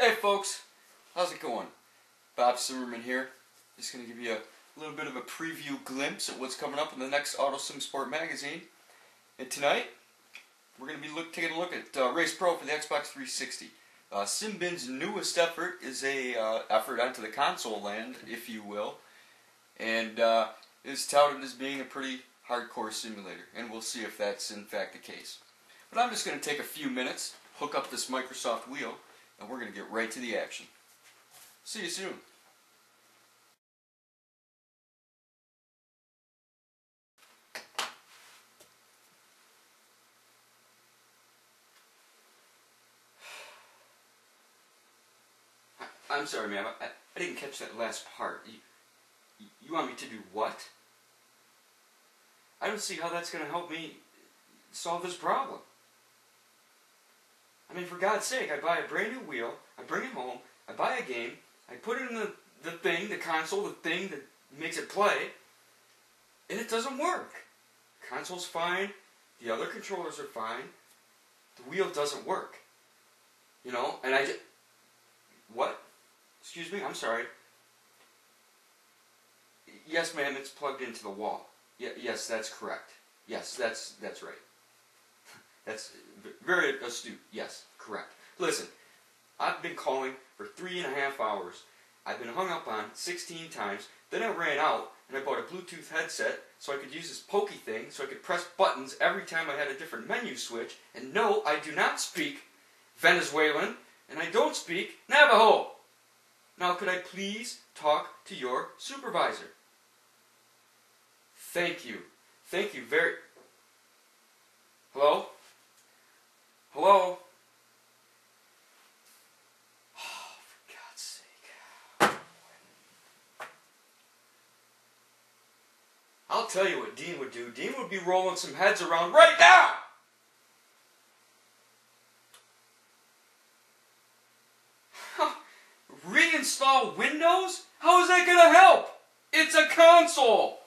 Hey folks, how's it going? Bob Zimmerman here. Just going to give you a little bit of a preview glimpse at what's coming up in the next AutoSimSport Magazine. And tonight, we're going to be taking a look at RacePro for the Xbox 360. SimBin's newest effort is a effort onto the console land, if you will, and is touted as being a pretty hardcore simulator, and we'll see if that's in fact the case. But I'm just going to take a few minutes, hook up this Microsoft wheel, and we're going to get right to the action. See you soon. I'm sorry, ma'am. I didn't catch that last part. You want me to do what? I don't see how that's going to help me solve this problem. I mean, for God's sake, I buy a brand new wheel, I bring it home, I buy a game, I put it in the console, the thing that makes it play, and it doesn't work. The console's fine, the other controllers are fine, the wheel doesn't work. You know, and I just... What? Excuse me? I'm sorry. Yes, ma'am, it's plugged into the wall. Yes, that's correct. Yes, that's right. That's very astute. Yes, correct. Listen, I've been calling for 3.5 hours. I've been hung up on 16 times. Then I ran out and I bought a Bluetooth headset so I could use this pokey thing so I could press buttons every time I had a different menu switch. And no, I do not speak Venezuelan and I don't speak Navajo. Now, could I please talk to your supervisor? Thank you. Thank you very... Hello? Hello? Oh, for God's sake. I'll tell you what Dean would do. Dean would be rolling some heads around right now! Reinstall Windows? How is that going to help? It's a console!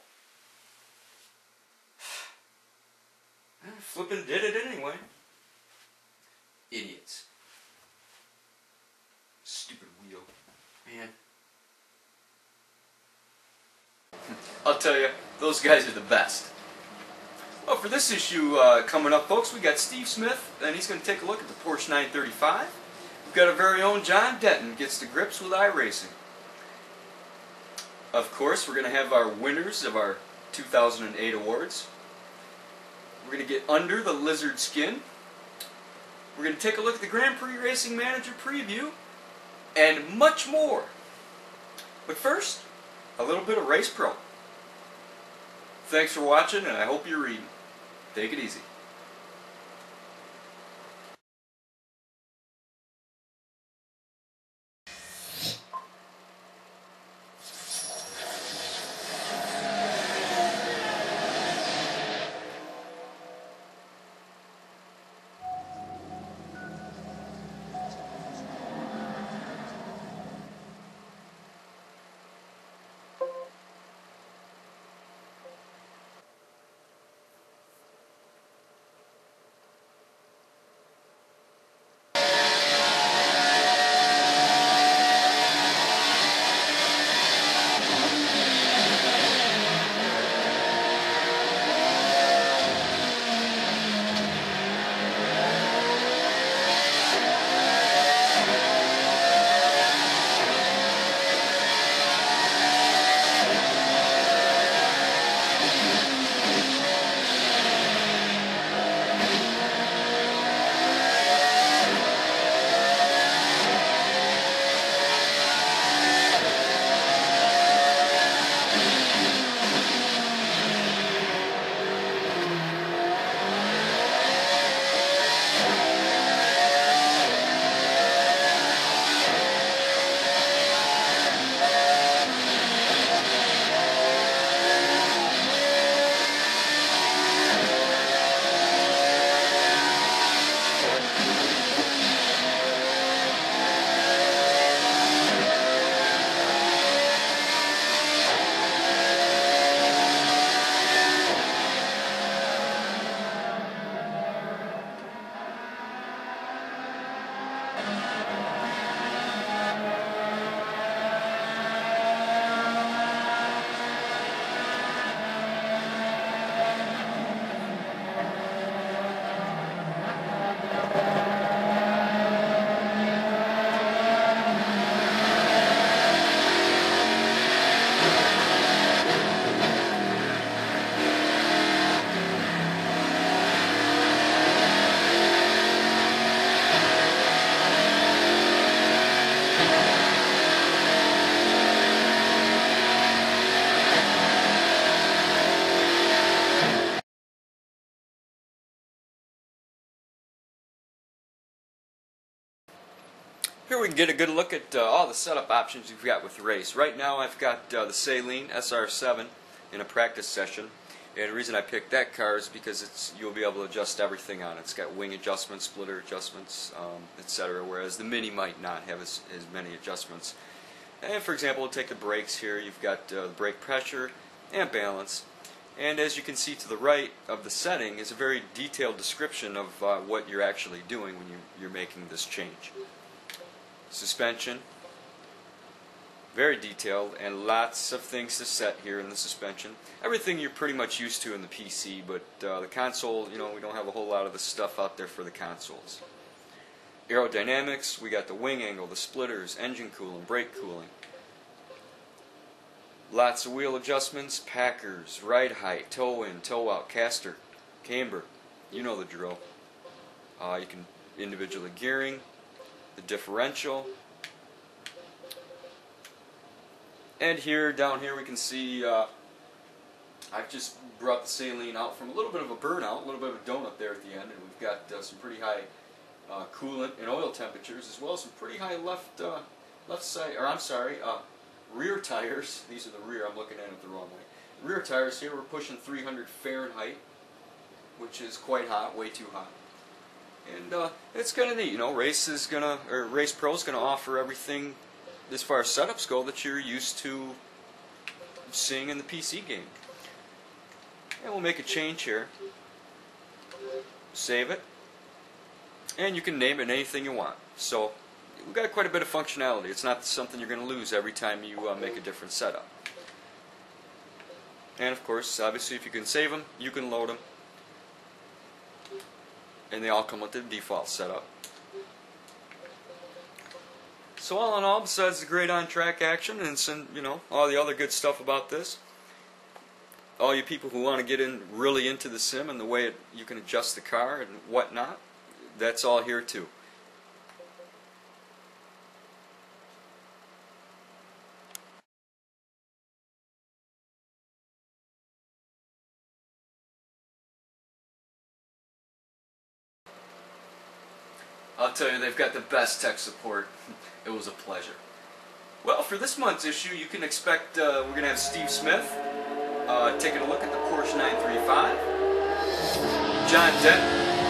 Flippin' did it anyway. Idiots. Stupid wheel. Man. I'll tell you, those guys are the best. Well, for this issue coming up, folks, we got Steve Smith, and he's going to take a look at the Porsche 935. We've got our very own John Denton gets to grips with iRacing. Of course, we're going to have our winners of our 2008 awards. We're going to get under the lizard skin. We're going to take a look at the Grand Prix Racing Manager preview, and much more. But first, a little bit of RacePro. Thanks for watching, and I hope you're reading. Take it easy. Here we can get a good look at all the setup options you've got with Race. Right now I've got the Saline SR7 in a practice session. And the reason I picked that car is because you'll be able to adjust everything on it. It's got wing adjustments, splitter adjustments, etc. Whereas the Mini might not have as many adjustments. And for example, we'll take the brakes here. You've got the brake pressure and balance. And as you can see to the right of the setting is a very detailed description of what you're actually doing when you're making this change. Suspension, very detailed, and lots of things to set here in the suspension. Everything you're pretty much used to in the PC, but the console, we don't have a whole lot of the stuff out there for the consoles. Aerodynamics, we got the wing angle, the splitters, engine cooling, brake cooling. Lots of wheel adjustments, packers, ride height, toe in, toe out, caster, camber, you know the drill. You can individually gearing, the differential, and down here we can see I've just brought the Saline out from a little bit of a burnout, a little bit of a donut there at the end, and we've got some pretty high coolant and oil temperatures, as well as some pretty high left side, or I'm sorry, rear tires. These are the rear. I'm looking at it the wrong way. Rear tires here, we're pushing 300 Fahrenheit, which is quite hot, way too hot. And it's kind of neat, RacePro is gonna offer everything as far as setups go that you're used to seeing in the PC game. And we'll make a change here. Save it. And you can name it anything you want. So we've got quite a bit of functionality. It's not something you're going to lose every time you make a different setup. And of course, obviously, if you can save them, you can load them. And they all come with the default setup. So all in all, besides the great on-track action and some, all the other good stuff about this, all you people who want to get really into the sim and the way you can adjust the car and whatnot, that's all here too. I'll tell you, they've got the best tech support. It was a pleasure. Well, for this month's issue, you can expect we're going to have Steve Smith taking a look at the Porsche 935, John Denton